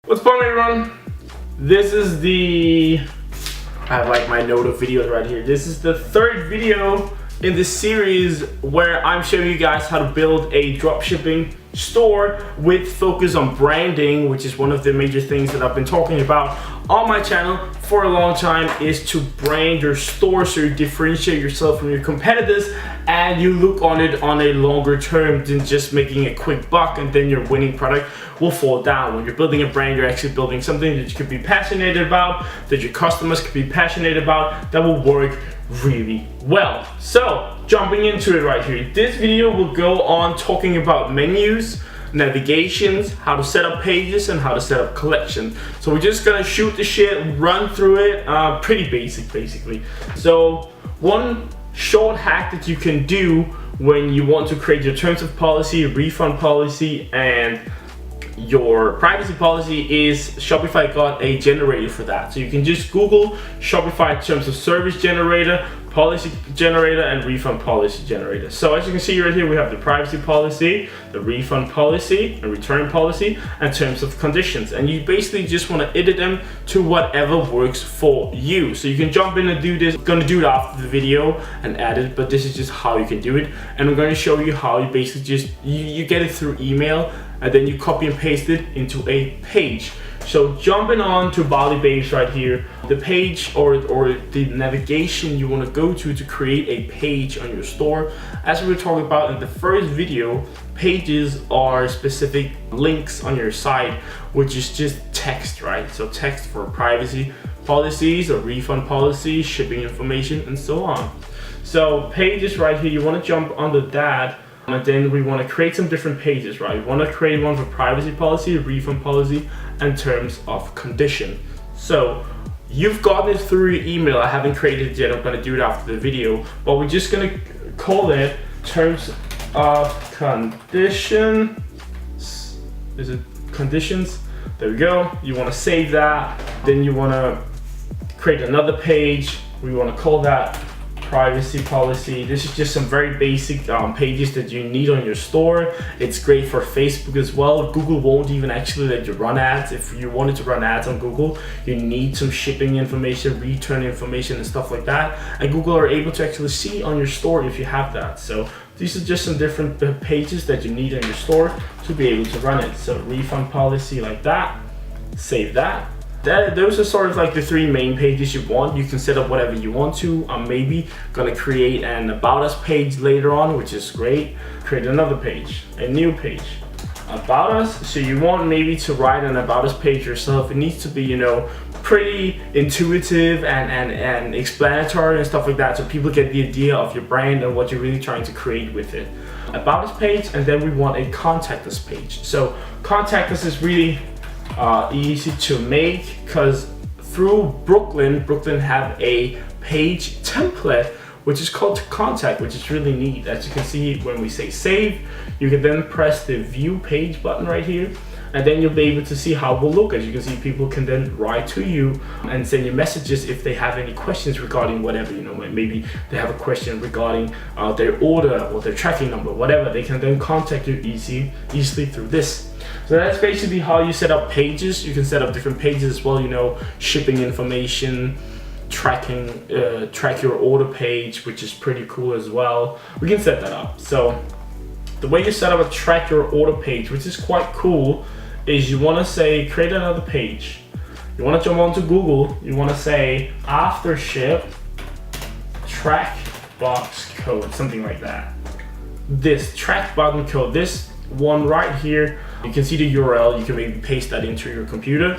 What's up, everyone? This is I have like my note of videos right here. This is the third video in this series where I'm showing you guys how to build a dropshipping store with focus on branding, which is one of the major things that I've been talking about on my channel for a long time, is to brand your store so you differentiate yourself from your competitors and you look on it on a longer term than just making a quick buck and then your winning product will fall down. When you're building a brand, you're actually building something that you could be passionate about, that your customers could be passionate about, that will work really well. So jumping into it right here, this video will go on talking about menus, navigations, how to set up pages, and how to set up collections. So we're just gonna shoot the shit, run through it, pretty basic basically. So one short hack that you can do when you want to create your terms of policy, refund policy, and your privacy policy is Shopify got a generator for that. So you can just Google Shopify terms of service generator, policy generator, and refund policy generator. So as you can see right here, we have the privacy policy, the refund policy, and return policy, and terms of conditions. And you basically just want to edit them to whatever works for you. So you can jump in and do this. I'm going to do it after the video and add it, but this is just how you can do it. And I'm going to show you how you basically just, you get it through email, and then you copy and paste it into a page. So jumping on to 𝑏𝒂💂 right here, the page or the navigation you want to go to create a page on your store. As we were talking about in the first video, pages are specific links on your site, which is just text, right? So text for privacy policies or refund policies, shipping information, and so on. So pages right here, you want to jump under that. And then we want to create some different pages, right? We want to create one for privacy policy, refund policy, and terms of condition. So you've gotten it through your email. I haven't created it yet. I'm going to do it after the video. But we're just going to call it terms of condition. Is it conditions? There we go. You want to save that. Then you want to create another page. We want to call that privacy policy. This is just some very basic pages that you need on your store. It's great for Facebook as well. Google won't even actually let you run ads. If you wanted to run ads on Google, you need some shipping information, return information, and stuff like that. And Google are able to actually see on your store if you have that. So these are just some different pages that you need on your store to be able to run it. So refund policy like that, save that. Those are sort of like the three main pages you want. You can set up whatever you want to. I'm maybe gonna create an about us page later on, which is great. Create another page, a new page, about us. So you want maybe to write an about us page yourself. It needs to be, you know, pretty intuitive and explanatory and stuff like that, so people get the idea of your brand and what you're really trying to create with it. About us page, and then we want a contact us page. So contact us is really easy to make, because through Brooklyn have a page template which is called contact, which is really neat. As you can see, when we say save, you can then press the view page button right here, and then you'll be able to see how it will look. As you can see, people can then write to you and send you messages if they have any questions regarding whatever, you know, maybe they have a question regarding their order or their tracking number, whatever. They can then contact you easily through this. So that's basically how you set up pages. You can set up different pages as well, you know, shipping information, tracking, track your order page, which is pretty cool as well. We can set that up. So the way you set up a track your order page, which is quite cool, is you want to say create another page. You want to jump onto Google. You want to say after ship track box code, something like that. This track button code, this one right here, you can see the URL. You can maybe paste that into your computer.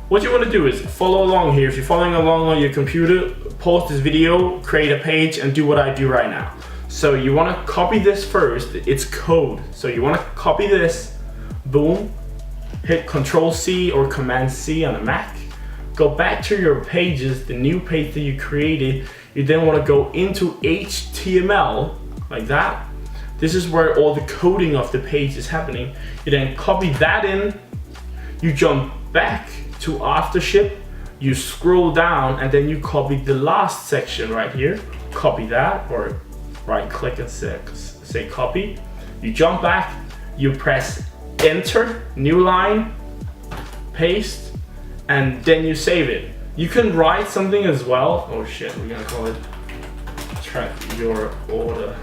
What you want to do is follow along here. If you're following along on your computer, pause this video, create a page, and do what I do right now. So you want to copy this first. It's code. So you want to copy this, boom, hit Control-C or Command-C on a Mac. Go back to your pages, the new page that you created. You then want to go into HTML like that. This is where all the coding of the page is happening. You then copy that in, you jump back to after ship, you scroll down, and then you copy the last section right here. Copy that, or right click and say copy. You jump back, you press enter, new line, paste, and then you save it. You can write something as well. Oh shit, we're gonna call it track your order.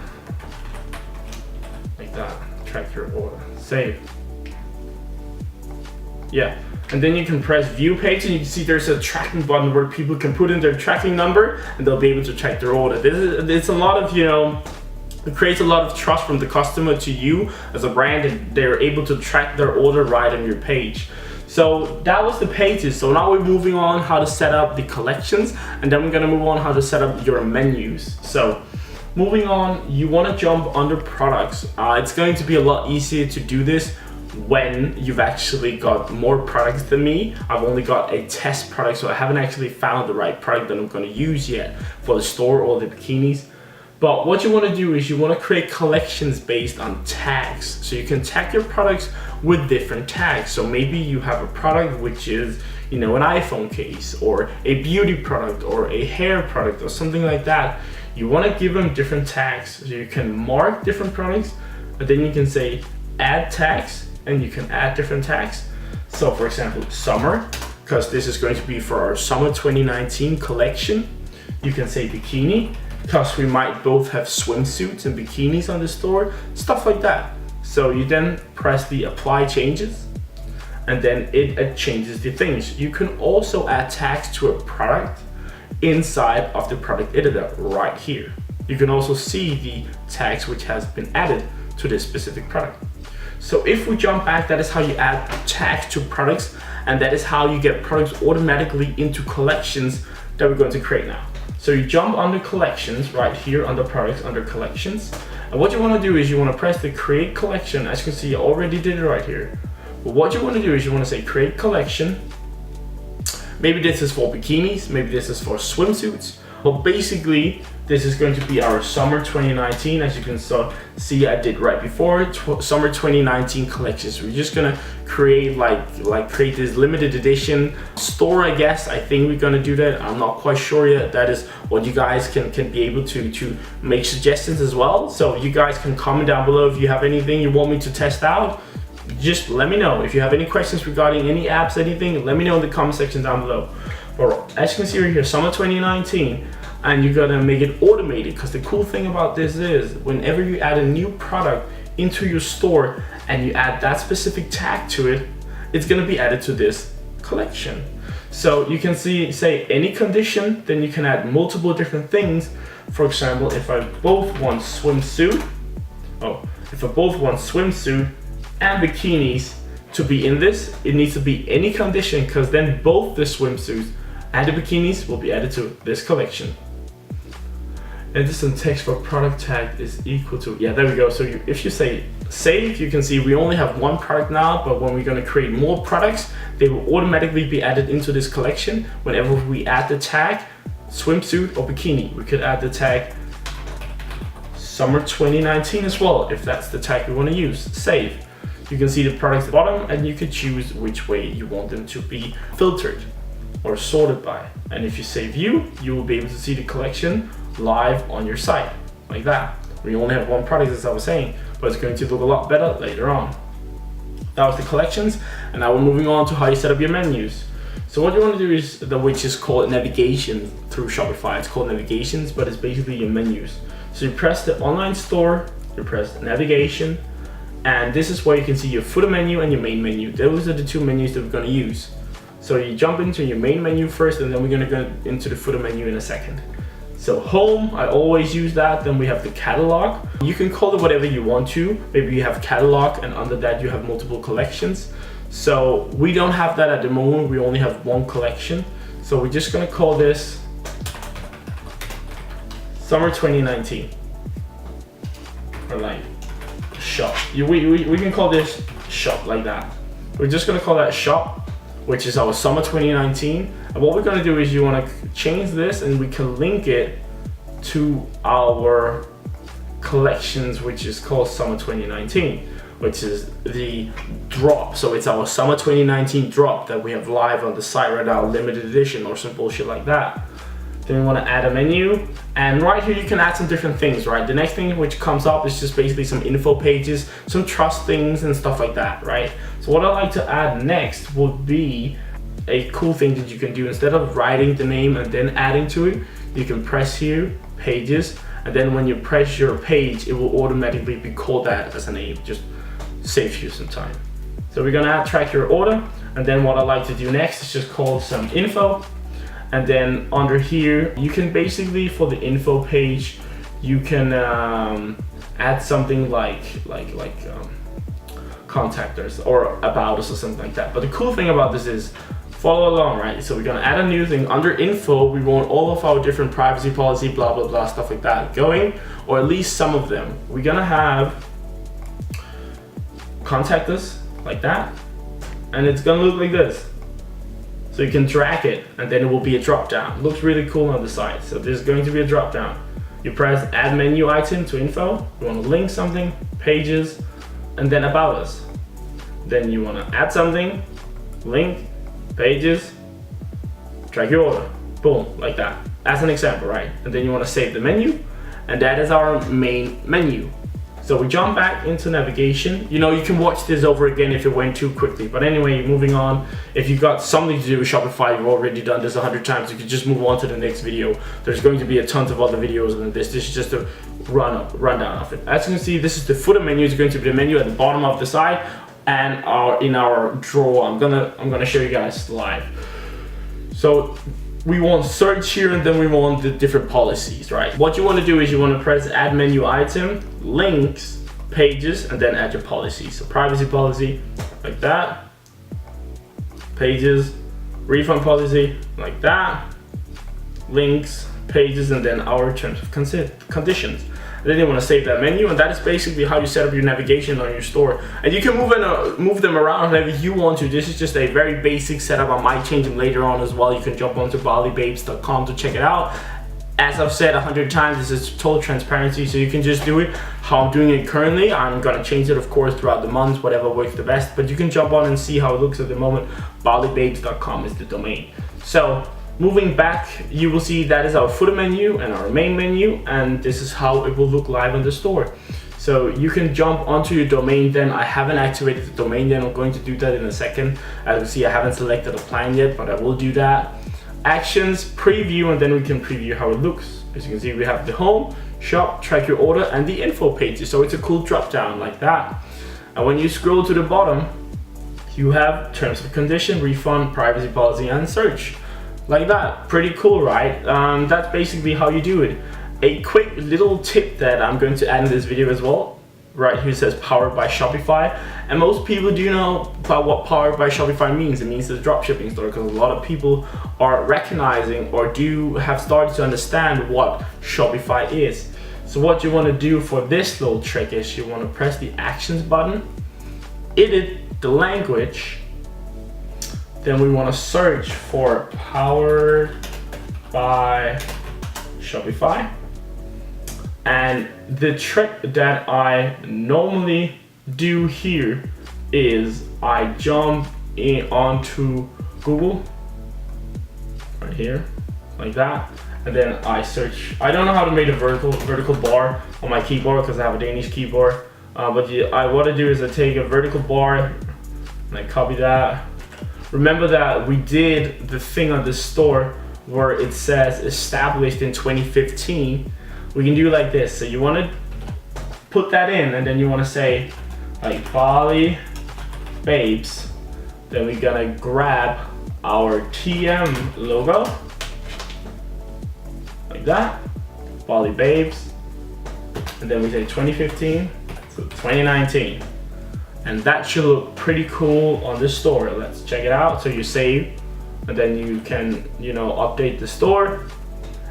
Like that, track your order, save. Yeah, and then you can press view page and you can see there's a tracking button where people can put in their tracking number and they'll be able to track their order. It's a lot of, it creates a lot of trust from the customer to you as a brand, and they're able to track their order right on your page. So that was the pages. So now we're moving on how to set up the collections, and then we're gonna move on how to set up your menus. So moving on, you wanna jump under products. It's going to be a lot easier to do this when you've actually got more products than me. I've only got a test product, so I haven't actually found the right product that I'm gonna use yet for the store or the bikinis. But what you want to do is you want to create collections based on tags. So you can tag your products with different tags. So maybe you have a product which is, an iPhone case, or a beauty product, or a hair product, or something like that. You want to give them different tags. So you can mark different products, but then you can say add tags, and you can add different tags. So for example, summer, because this is going to be for our summer 2019 collection. You can say bikini, because we might both have swimsuits and bikinis on the store, stuff like that. So you then press the apply changes, and then it changes the things. You can also add tags to a product inside of the product editor right here. You can also see the tags which has been added to this specific product. So if we jump back, that is how you add tags to products, and that is how you get products automatically into collections that we're going to create now. So you jump under collections right here under products, under collections. And what you want to do is you want to press the create collection. As you can see, I already did it right here. But what you want to do is you want to say create collection. Maybe this is for bikinis, maybe this is for swimsuits. But basically, this is going to be our summer 2019. As you can see, I did right before, summer 2019 collections. We're just gonna create create this limited edition store, I guess. I think we're gonna do that. I'm not quite sure yet. That is what you guys can be able to make suggestions as well. So you guys can comment down below if you have anything you want me to test out. Just let me know. If you have any questions regarding any apps, anything, let me know in the comment section down below. But as you can see right here, summer 2019, and you're gonna make it automated, because the cool thing about this is whenever you add a new product into your store and you add that specific tag to it, it's gonna be added to this collection. So you can say any condition, then you can add multiple different things. For example, if I both want swimsuit and bikinis to be in this, it needs to be any condition, because then both the swimsuits and the bikinis will be added to this collection. Edison text for product tag is equal to, yeah, there we go. So if you say save, you can see we only have one product now, but when we're going to create more products, they will automatically be added into this collection. Whenever we add the tag swimsuit or bikini, we could add the tag summer 2019 as well, if that's the tag we want to use. Save. You can see the products at the bottom, and you could choose which way you want them to be filtered or sorted by. And if you say view, you will be able to see the collection live on your site, like that. We only have one product, as I was saying, but it's going to look a lot better later on. That was the collections, and now we're moving on to how you set up your menus. So what you want to do is which is called navigation through Shopify. It's called navigations, but it's basically your menus. So you press the online store, you press navigation, and this is where you can see your footer menu and your main menu. Those are the two menus that we're going to use. So you jump into your main menu first, and then we're going to go into the footer menu in a second. So home, I always use that. Then we have the catalog. You can call it whatever you want to. Maybe you have catalog, and under that you have multiple collections. So we don't have that at the moment. We only have one collection. So we're just gonna call this summer 2019. Or like shop. We can call this shop, like that. We're just gonna call that shop, which is our summer 2019. And what we're gonna do is you wanna change this, and we can link it to our collections, which is called summer 2019, which is the drop. So it's our summer 2019 drop that we have live on the site right now, limited edition or some bullshit like that. Then we want to add a menu, and right here you can add some different things, right? The next thing which comes up is just basically some info pages, some trust things and stuff like that, right? So what I like to add next would be a cool thing that you can do. Instead of writing the name and then adding to it, you can press here, pages, and then when you press your page, it will automatically be called that as a name. Just saves you some time. So we're gonna track your order, and then what I like to do next is just call some info. And then under here, you can basically, for the info page, you can add something like contact us or about us or something like that. But the cool thing about this is, follow along, right? So we're gonna add a new thing. Under info, we want all of our different privacy policy, blah, blah, blah, stuff like that going, or at least some of them. We're gonna have contact us like that, and it's gonna look like this. So you can drag it, and then it will be a drop down. Looks really cool on the side. So there's going to be a drop down. You press add menu item to info. You want to link something, pages, and then about us. Then you want to add something, link, pages, track your order. Boom, like that. As an example, right? And then you want to save the menu, and that is our main menu. So we jump back into navigation. You know, you can watch this over again if it went too quickly. But anyway, moving on. If you've got something to do with Shopify, you've already done this 100 times, you can just move on to the next video. There's going to be a ton of other videos than this. This is just a rundown of it. As you can see, this is the footer menu. It's going to be the menu at the bottom of the side, and in our drawer. I'm gonna show you guys live. So we want search here, and then we want the different policies, right? What you want to do is you want to press add menu item, links, pages, and then add your policy. So privacy policy, like that. Pages, refund policy, like that. Links, pages, and then our terms of conditions. And then you want to save that menu, and that is basically how you set up your navigation on your store. And you can move them around however you want to. This is just a very basic setup. I might change them later on as well. You can jump onto 𝑏ali𝑏abes.com to check it out. As I've said 100 times, this is total transparency, so you can just do it how I'm doing it currently. I'm gonna change it, of course, throughout the months, whatever works the best. But you can jump on and see how it looks at the moment. 𝑏ali𝑏abes.com is the domain. So moving back, you will see that is our footer menu and our main menu, and this is how it will look live on the store. So you can jump onto your domain then. I haven't activated the domain yet. I'm going to do that in a second. As you can see, I haven't selected a plan yet, but I will do that. Actions, preview, and then we can preview how it looks. As you can see, we have the home, shop, track your order, and the info pages. So it's a cool drop down like that. And when you scroll to the bottom, you have terms of condition, refund, privacy policy, and search. Like that. Pretty cool, right? That's basically how you do it. A quick little tip that I'm going to add in this video as well. Right here it says powered by Shopify, and most people do know about what powered by Shopify means. It means the dropshipping store, because a lot of people are recognizing or have started to understand what Shopify is. So what you want to do for this little trick is you want to press the actions button, edit the language, then we want to search for powered by Shopify. And the trick that I normally do here is I jump onto Google, right here, like that, and then I search. I don't know how to make a vertical bar on my keyboard because I have a Danish keyboard, but what I do is I take a vertical bar and I copy that. Remember that we did the thing on the store where it says established in 2015. We can do like this. So you want to put that in, and then you want to say like 𝑏ali𝑏abes. Then we're gonna grab our TM logo like that, 𝑏ali𝑏abes, and then we say 2015 to 2019, and that should look pretty cool on the store. Let's check it out. So you save, and then you can update the store.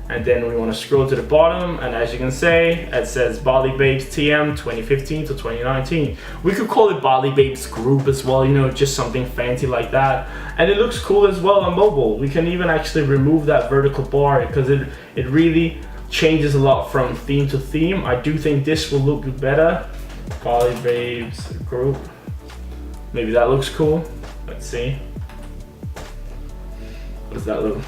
And then we want to scroll to the bottom, and as you can see, it says 𝑏ali𝑏abes TM 2015 to 2019. We could call it 𝑏ali𝑏abes Group as well, just something fancy like that. And it looks cool as well on mobile. We can even actually remove that vertical bar because it really changes a lot from theme to theme. I do think this will look better. 𝑏ali𝑏abes Group. Maybe that looks cool. Let's see. What does that look?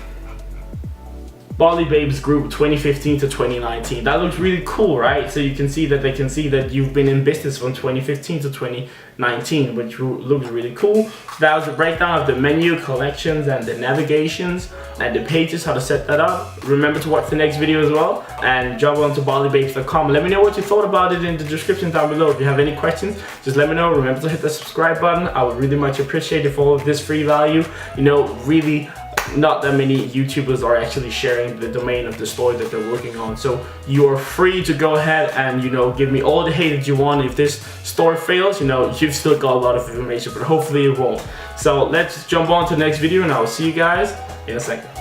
Bali Babes Group 2015 to 2019. That looks really cool, right? So you can see that they can see that you've been in business from 2015 to 2019, which looks really cool. That was a breakdown of the menu, collections, and the navigations, and the pages, how to set that up. Remember to watch the next video as well, and jump onto balibabes.com. Let me know what you thought about it in the description down below. If you have any questions, just let me know. Remember to hit the subscribe button. I would really much appreciate it for all of this free value. You know, really, not that many YouTubers are actually sharing the domain of the store that they're working on. So you are free to go ahead and, you know, give me all the hate that you want. If this store fails, you know, you've still got a lot of information, but hopefully it won't. So let's jump on to the next video, and I will see you guys in a second.